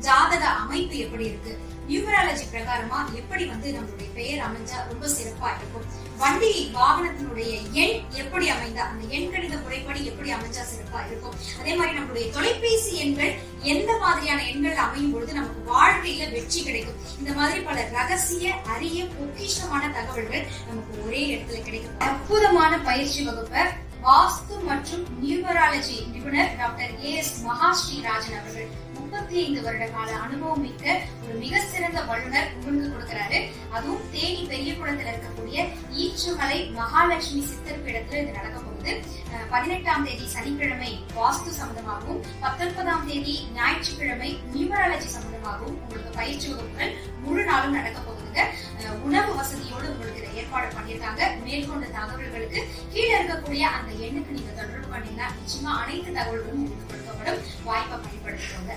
ஜாதக அமைப்பு எப்படி இருக்கு, நியூமராலஜி பிரகாரமா எப்படி நம்மளுடைய பெயர் அமைஞ்சா ரொம்ப சிறப்பா இருக்கும், வண்டி வாகனத்தினுடைய எண் எப்படி அமைந்தா அந்த எண் கணித முறைப்படி எப்படி அமைஞ்சா சிறப்பா இருக்கும், அதே மாதிரி நம்மளுடைய தொலைபேசி எண்கள் எந்த மாதிரியான எண்கள் அமையும் பொழுது நமக்கு வாழ்க்கையில வெற்றி கிடைக்கும், இந்த மாதிரி பல ரகசிய அரிய பொக்கிஷமான தகவல்கள் நமக்கு ஒரே இடத்துல கிடைக்கும். அற்புதமான பயிற்சி வகுப்பை வாஸ்து மற்றும் நியூமராலஜி நிபுணர் டாக்டர் ஏஎஸ் மகாஸ்ரீராஜன் அவர்கள் 35 வருட கால அனுபவம் மிக்க ஒரு மிக சிறந்த வல்லுநர் உங்களுக்கு கொடுக்கிறாரு. அதுவும் தேனி பெரிய குளத்துல இருக்கக்கூடிய ஈச்சுமலை மகாலட்சுமி சித்தர் பீடத்துல இது நடக்க போகுது. 18ஆம் தேதி சனிக்கிழமை வாஸ்து சம்பந்தமாகவும் 19ஆம் தேதி ஞாயிற்றுக்கிழமை நியூமராலஜி சம்பந்தமாகவும் உங்களுக்கு பயிற்சி வகுப்புகள் முழு நாளும் நடக்க போகுதுங்க. உணவு வசதியோடு உங்களுக்கு இதை ஏற்பாடு பண்ணியிருக்காங்க. மேற்கொண்ட தகவல்களுக்கு கீழே இருக்கக்கூடிய அந்த எண்ணுக்கு நீங்க தொடர்பு பண்ணீங்கன்னா நிச்சயமா அனைத்து தகவல்களும் உங்களுக்கு கொடுக்கப்படும். வாய்ப்பை பயன்படுத்திக்கோங்க.